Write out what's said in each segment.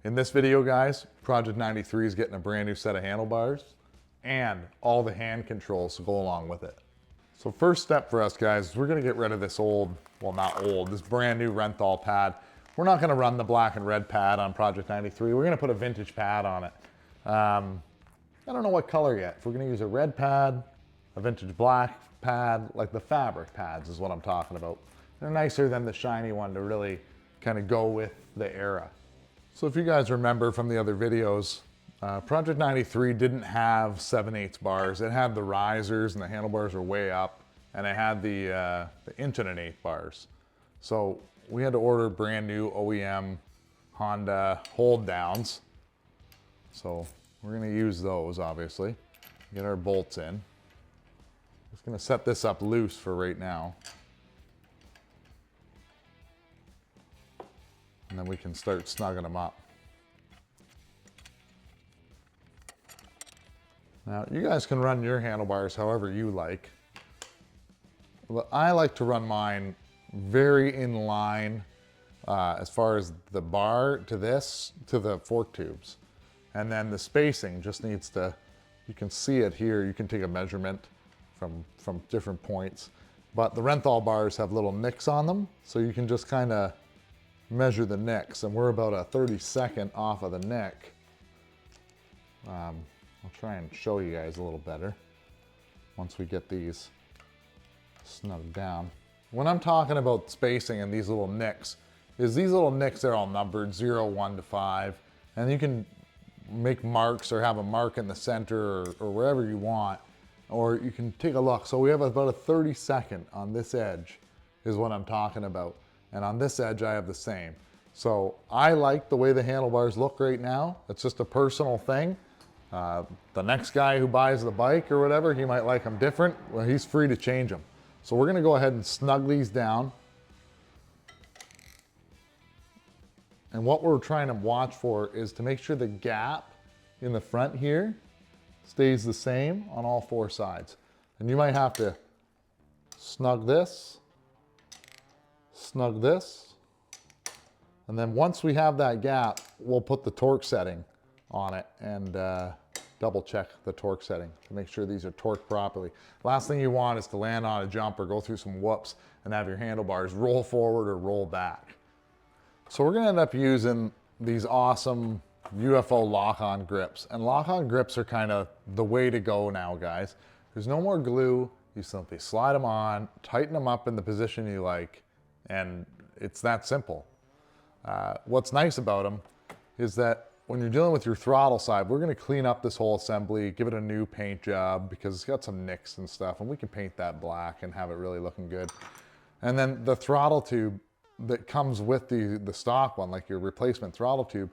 In this video, guys, Project 93 is getting a brand new set of handlebars and all the hand controls to go along with it. So first step for us, guys, is we're gonna get rid of this old, well not old, this brand new Renthal pad. We're not gonna run the black and red pad on Project 93. We're gonna put a vintage pad on it. I don't know what color yet. If we're gonna use a red pad, a vintage black pad, like the fabric pads is what I'm talking about. They're nicer than the shiny one to really kind of go with the era. So if you guys remember from the other videos, Project 93 didn't have 7/8 bars. It had the risers and the handlebars were way up, and it had the 1.8" bars. So we had to order brand new OEM Honda hold downs. So we're gonna use those, obviously. Get our bolts in. Just gonna set this up loose for right now. And then we can start snugging them up. Now, you guys can run your handlebars however you like. But I like to run mine very in line as far as the bar to this, to the fork tubes. And then the spacing just needs to, you can see it here, you can take a measurement from different points. But the Renthal bars have little nicks on them, so you can just kind of measure the nicks, and we're about a 32nd off of the nick. I'll try and show you guys a little better once we get these snugged down. When I'm talking about spacing and these little nicks, is these little nicks are all numbered 0, 1 to 5, and you can make marks or have a mark in the center or wherever you want, or you can take a look. So we have about a 32nd on this edge is what I'm talking about. And on this edge, I have the same. So I like the way the handlebars look right now. It's just a personal thing. The next guy who buys the bike or whatever, he might like them different. Well, he's free to change them. So we're gonna go ahead and snug these down. And what we're trying to watch for is to make sure the gap in the front here stays the same on all 4 sides. And you might have to snug this, and then once we have that gap, we'll put the torque setting on it and double check the torque setting to make sure these are torqued properly. Last thing you want is to land on a jump or go through some whoops and have your handlebars roll forward or roll back. So we're gonna end up using these awesome UFO lock-on grips, and lock-on grips are kind of the way to go now, guys. There's no more glue. You simply slide them on, tighten them up in the position you like, and it's that simple. What's nice about them is that when you're dealing with your throttle side, we're gonna clean up this whole assembly, give it a new paint job because it's got some nicks and stuff, and we can paint that black and have it really looking good. And then the throttle tube that comes with the stock one, like your replacement throttle tube,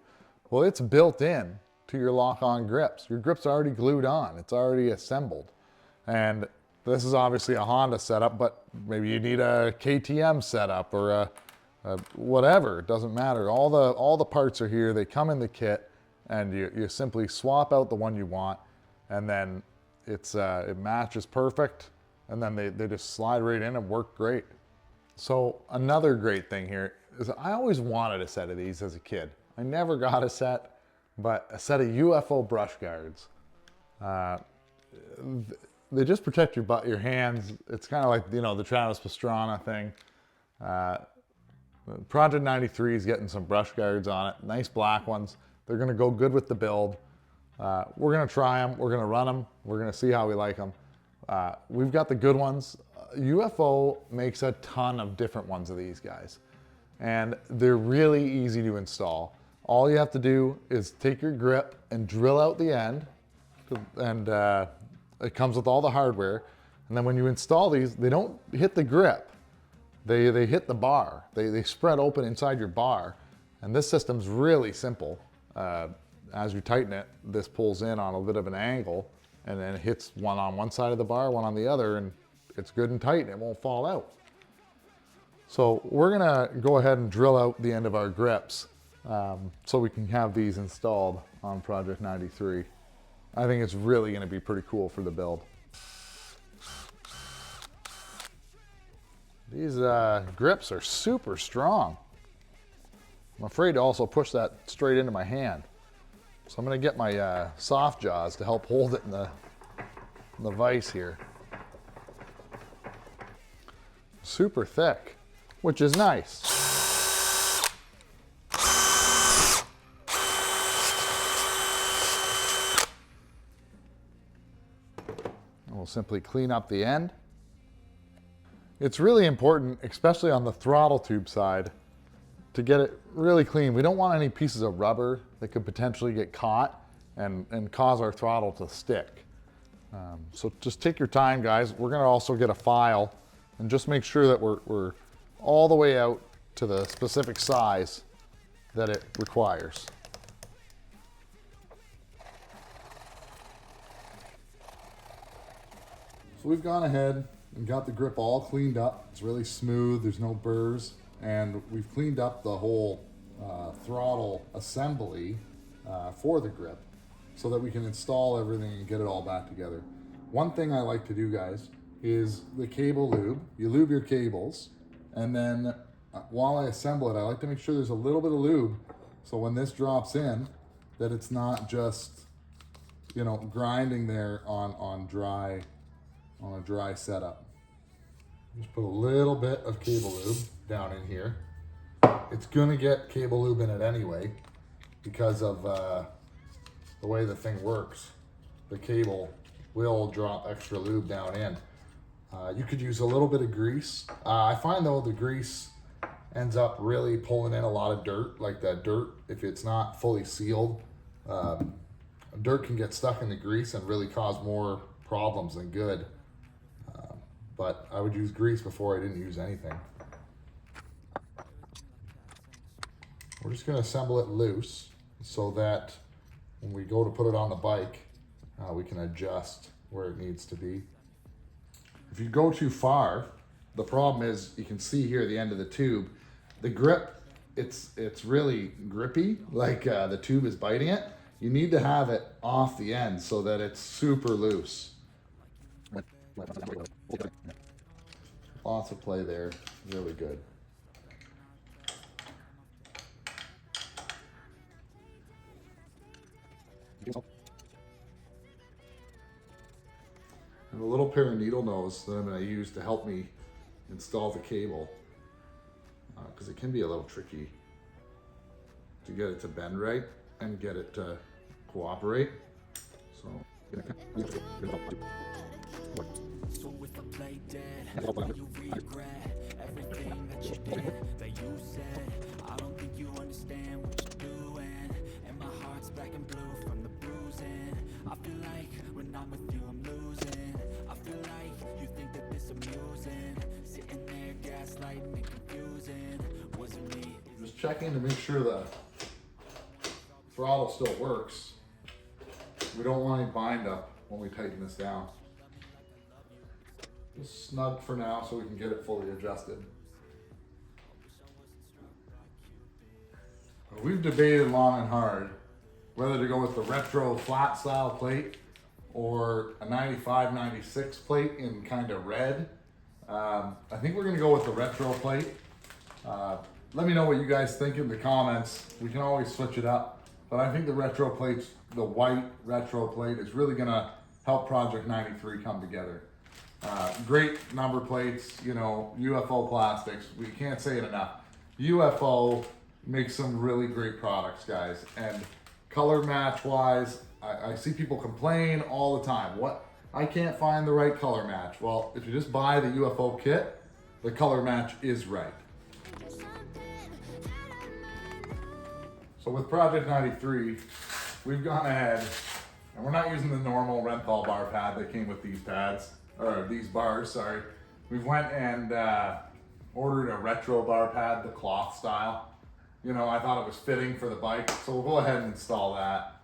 well, it's built in to your lock-on grips. Your grip's already glued on, it's already assembled. And this is obviously a Honda setup, but maybe you need a KTM setup or a whatever, it doesn't matter. All the parts are here, they come in the kit, and you simply swap out the one you want, and then it matches perfect, and then they just slide right in and work great. So another great thing here is I always wanted a set of these as a kid. I never got a set, but a set of UFO brush guards. They just protect your hands. It's kind of like, you know, the Travis Pastrana thing. Project 93 is getting some brush guards on it. Nice black ones. They're gonna go good with the build. We're gonna try them. We're gonna run them. We're gonna see how we like them. We've got the good ones. UFO makes a ton of different ones of these guys, and they're really easy to install. All you have to do is take your grip and drill out the end, and it comes with all the hardware. And then when you install these, they don't hit the grip. They hit the bar. They spread open inside your bar. And this system's really simple. As you tighten it, this pulls in on a bit of an angle, and then it hits one on one side of the bar, one on the other, and it's good and tight and it won't fall out. So we're gonna go ahead and drill out the end of our grips so we can have these installed on Project 93. I think it's really gonna be pretty cool for the build. These grips are super strong. I'm afraid to also push that straight into my hand. So I'm gonna get my soft jaws to help hold it in the vise here. Super thick, which is nice. And we'll simply clean up the end. It's really important, especially on the throttle tube side, to get it really clean. We don't want any pieces of rubber that could potentially get caught and cause our throttle to stick. So just take your time, guys. We're gonna also get a file and just make sure that we're all the way out to the specific size that it requires. So we've gone ahead and got the grip all cleaned up. It's really smooth, there's no burrs, and we've cleaned up the whole throttle assembly for the grip so that we can install everything and get it all back together. One thing I like to do, guys, is the cable lube. You lube your cables, and then while I assemble it, I like to make sure there's a little bit of lube so when this drops in, that it's not just, you know, grinding there on a dry setup. Just put a little bit of cable lube down in here. It's gonna get cable lube in it anyway because of the way the thing works. The cable will drop extra lube down in. You could use a little bit of grease. I find though the grease ends up really pulling in a lot of dirt, like that dirt, if it's not fully sealed, dirt can get stuck in the grease and really cause more problems than good. But I would use grease before I didn't use anything. We're just gonna assemble it loose so that when we go to put it on the bike, we can adjust where it needs to be. If you go too far, the problem is you can see here the end of the tube, the grip, it's really grippy, like the tube is biting it. You need to have it off the end so that it's super loose. Lots of play there, really good. And a little pair of needle nose that I'm going to use to help me install the cable, because it can be a little tricky to get it to bend right and get it to cooperate. So if I play dead, you regret everything that you did, that you said. I don't think you understand what you're doing, and my heart's black and blue from the bruising. I feel like when I'm with you I'm losing. I feel like you think that this amusing, sitting there gaslighting me, confusing. Wasn't me. Just checking to make sure the throttle still works. We don't want any bind up when we tighten this down. Just snug for now so we can get it fully adjusted. We've debated long and hard whether to go with the retro flat style plate or a 95-96 plate in kind of red. I think we're gonna go with the retro plate. Let me know what you guys think in the comments. We can always switch it up, but I think the retro plates, the white retro plate, is really gonna help Project 93 come together. Great number plates, you know, UFO plastics. We can't say it enough. UFO makes some really great products, guys. And color match wise, I see people complain all the time. What? I can't find the right color match. Well, if you just buy the UFO kit, the color match is right. So with Project 93, we've gone ahead, and we're not using the normal Renthal bar pad that came with these pads. Or these bars, sorry. We went and ordered a retro bar pad, the cloth style. You know, I thought it was fitting for the bike, so we'll go ahead and install that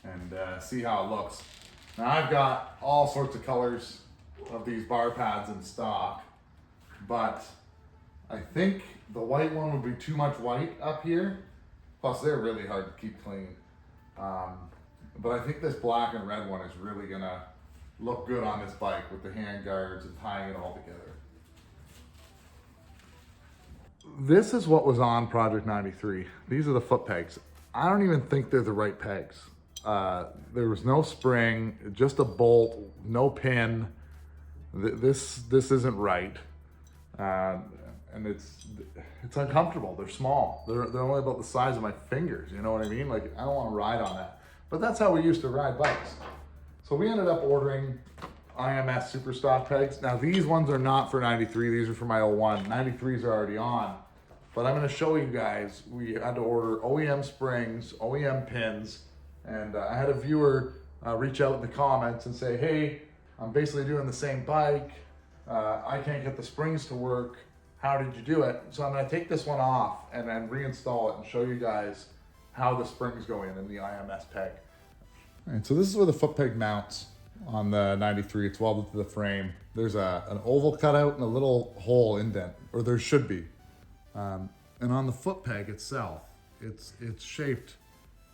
and see how it looks. Now I've got all sorts of colors of these bar pads in stock, but I think the white one would be too much white up here. Plus they're really hard to keep clean. But I think this black and red one is really gonna look good on this bike with the hand guards and tying it all together. This is what was on Project 93. These are the foot pegs. I don't even think they're the right pegs. There was no spring, just a bolt, no pin. This isn't right. And it's uncomfortable. They're small. They're only about the size of my fingers. You know what I mean? Like, I don't want to ride on that. But that's how we used to ride bikes. So we ended up ordering IMS super stock pegs. Now these ones are not for 93. These are for my 01. 93s are already on. But I'm going to show you guys. We had to order OEM springs, OEM pins, and I had a viewer reach out in the comments and say, hey, I'm basically doing the same bike. I can't get the springs to work. How did you do it? So I'm going to take this one off and then reinstall it and show you guys how the springs go in the IMS peg. All right, so this is where the foot peg mounts on the 93. It's welded to the frame. There's an oval cutout and a little hole indent, or there should be. And on the foot peg itself, it's shaped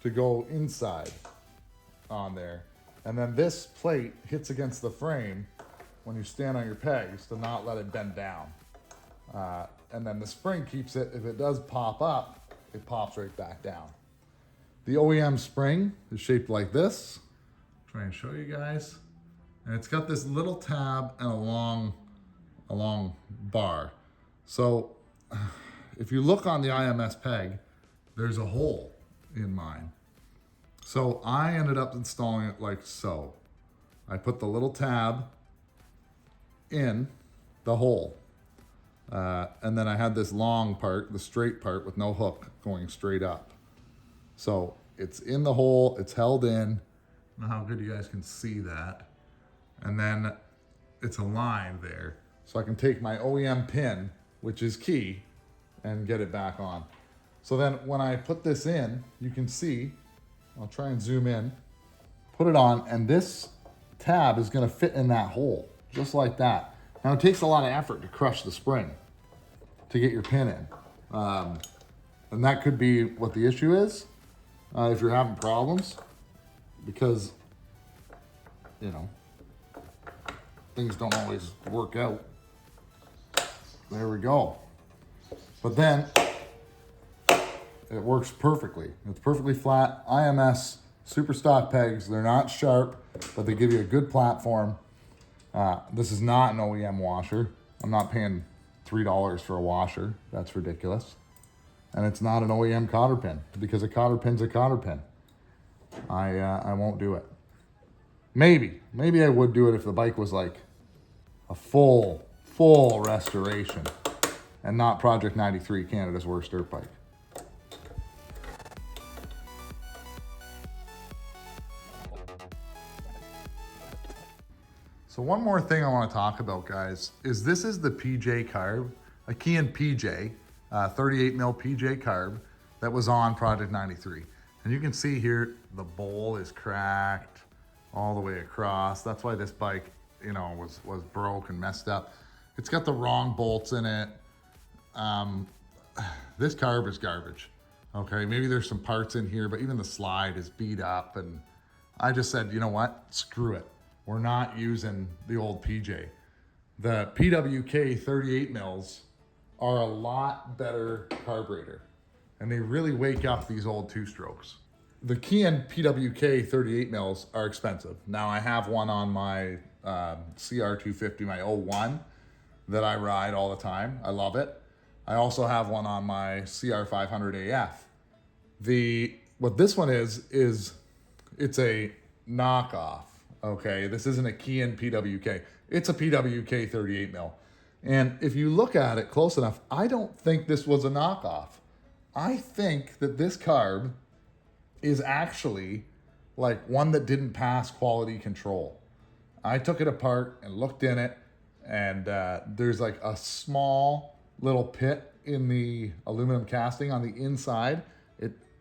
to go inside on there. And then this plate hits against the frame when you stand on your pegs to not let it bend down. And then the spring keeps it, if it does pop up, it pops right back down. The OEM spring is shaped like this. Try and show you guys. And it's got this little tab and a long bar. So if you look on the IMS peg, there's a hole in mine. So I ended up installing it like so. I put the little tab in the hole. And then I had this long part, the straight part with no hook going straight up. So it's in the hole, it's held in. I don't know how good you guys can see that. And then it's aligned there. So I can take my OEM pin, which is key, and get it back on. So then when I put this in, you can see, I'll try and zoom in, put it on, and this tab is gonna fit in that hole, just like that. Now it takes a lot of effort to crush the spring to get your pin in. And that could be what the issue is if you're having problems, because, you know, things don't always work out. There we go. But then it works perfectly. It's perfectly flat. IMS super stock pegs. They're not sharp, but they give you a good platform. This is not an OEM washer. I'm not paying $3 for a washer. That's ridiculous. And it's not an OEM cotter pin, because a cotter pin's a cotter pin. I won't do it. Maybe I would do it if the bike was like a full restoration and not Project 93, Canada's worst dirt bike. So one more thing I want to talk about, guys, is this is the PJ carb, a Keihin PJ, 38 mil PJ carb that was on Project 93. And you can see here, the bowl is cracked all the way across. That's why this bike, you know, was broke and messed up. It's got the wrong bolts in it. This carb is garbage. Okay, maybe there's some parts in here, but even the slide is beat up. And I just said, you know what, screw it. We're not using the old PJ. The PWK 38 mils are a lot better carburetor, and they really wake up these old two-strokes. The Keihin PWK 38 mils are expensive. Now I have one on my CR250, my 01, that I ride all the time. I love it. I also have one on my CR500 AF. What this one is it's a knockoff. Okay, this isn't a Keihin PWK. It's a PWK 38 mil. And if you look at it close enough, I don't think this was a knockoff. I think that this carb is actually like one that didn't pass quality control. I took it apart and looked in it, and there's like a small little pit in the aluminum casting on the inside,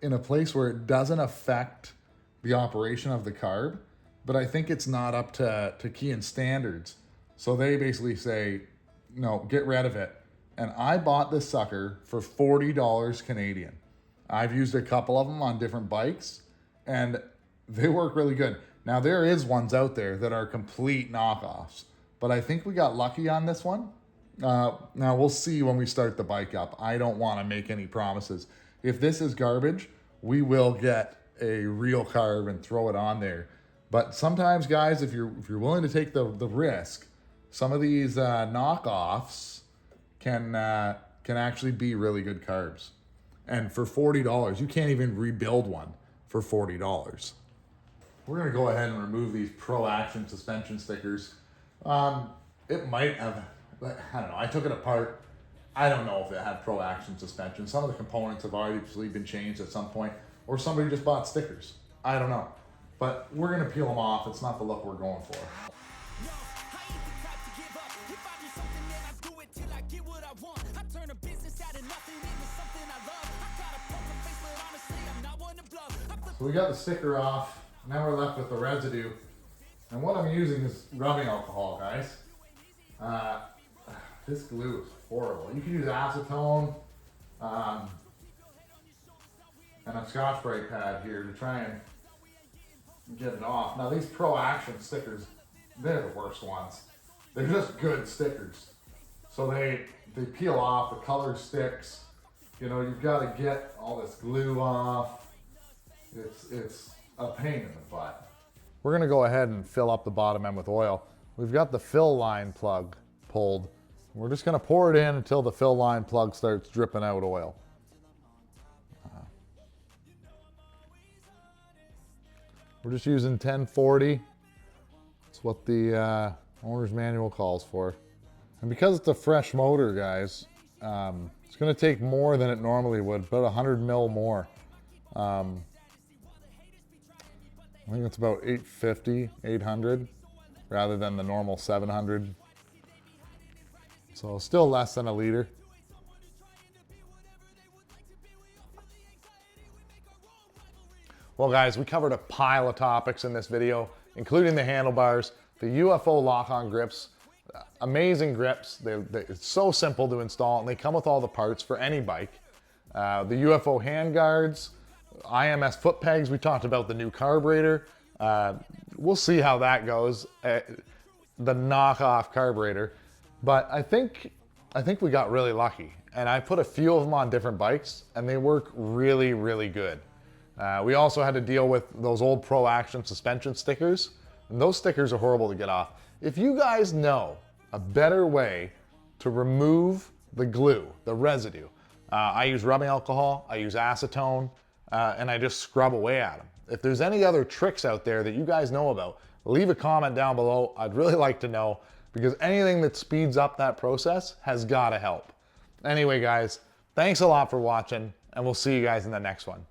in a place where it doesn't affect the operation of the carb. But I think it's not up to Keihin standards. So they basically say, no, get rid of it. And I bought this sucker for $40 Canadian. I've used a couple of them on different bikes, and they work really good. Now, there is ones out there that are complete knockoffs, but I think we got lucky on this one. Now we'll see when we start the bike up. I don't want to make any promises. If this is garbage, we will get a real carb and throw it on there. But sometimes, guys, if you're willing to take the risk, some of these knockoffs can actually be really good carbs. And for $40, you can't even rebuild one for $40. We're gonna go ahead and remove these Pro Action suspension stickers. It might have, I don't know, I took it apart. I don't know if it had Pro Action suspension. Some of the components have obviously been changed at some point, or somebody just bought stickers. I don't know. But we're gonna peel them off. It's not the look we're going for. So we got the sticker off. Now we're left with the residue. And what I'm using is rubbing alcohol, guys. This glue is horrible. You can use acetone and a Scotch-Brite pad here to try and get it off. Now these Pro Action stickers, they're the worst ones. They're just good stickers. So they peel off, the color sticks. You know, you've got to get all this glue off. It's a pain in the butt. We're gonna go ahead and fill up the bottom end with oil. We've got the fill line plug pulled. We're just gonna pour it in until the fill line plug starts dripping out oil. We're just using 1040. It's what the owner's manual calls for. And because it's a fresh motor, guys, it's gonna take more than it normally would, about 100 mil more. I think it's about 850, 800, rather than the normal 700. So still less than a liter. Well, guys, we covered a pile of topics in this video, including the handlebars, the UFO lock-on grips, amazing grips. It's so simple to install, and they come with all the parts for any bike. The UFO hand guards, IMS foot pegs. We talked about the new carburetor. We'll see how that goes. The knockoff carburetor, but I think we got really lucky, and I put a few of them on different bikes, and they work really, really good. We also had to deal with those old Pro Action suspension stickers, and those stickers are horrible to get off. If you guys know a better way to remove the glue, the residue, I use rubbing alcohol, I use acetone, and I just scrub away at them. If there's any other tricks out there that you guys know about, leave a comment down below. I'd really like to know, because anything that speeds up that process has got to help. Anyway, guys, thanks a lot for watching, and we'll see you guys in the next one.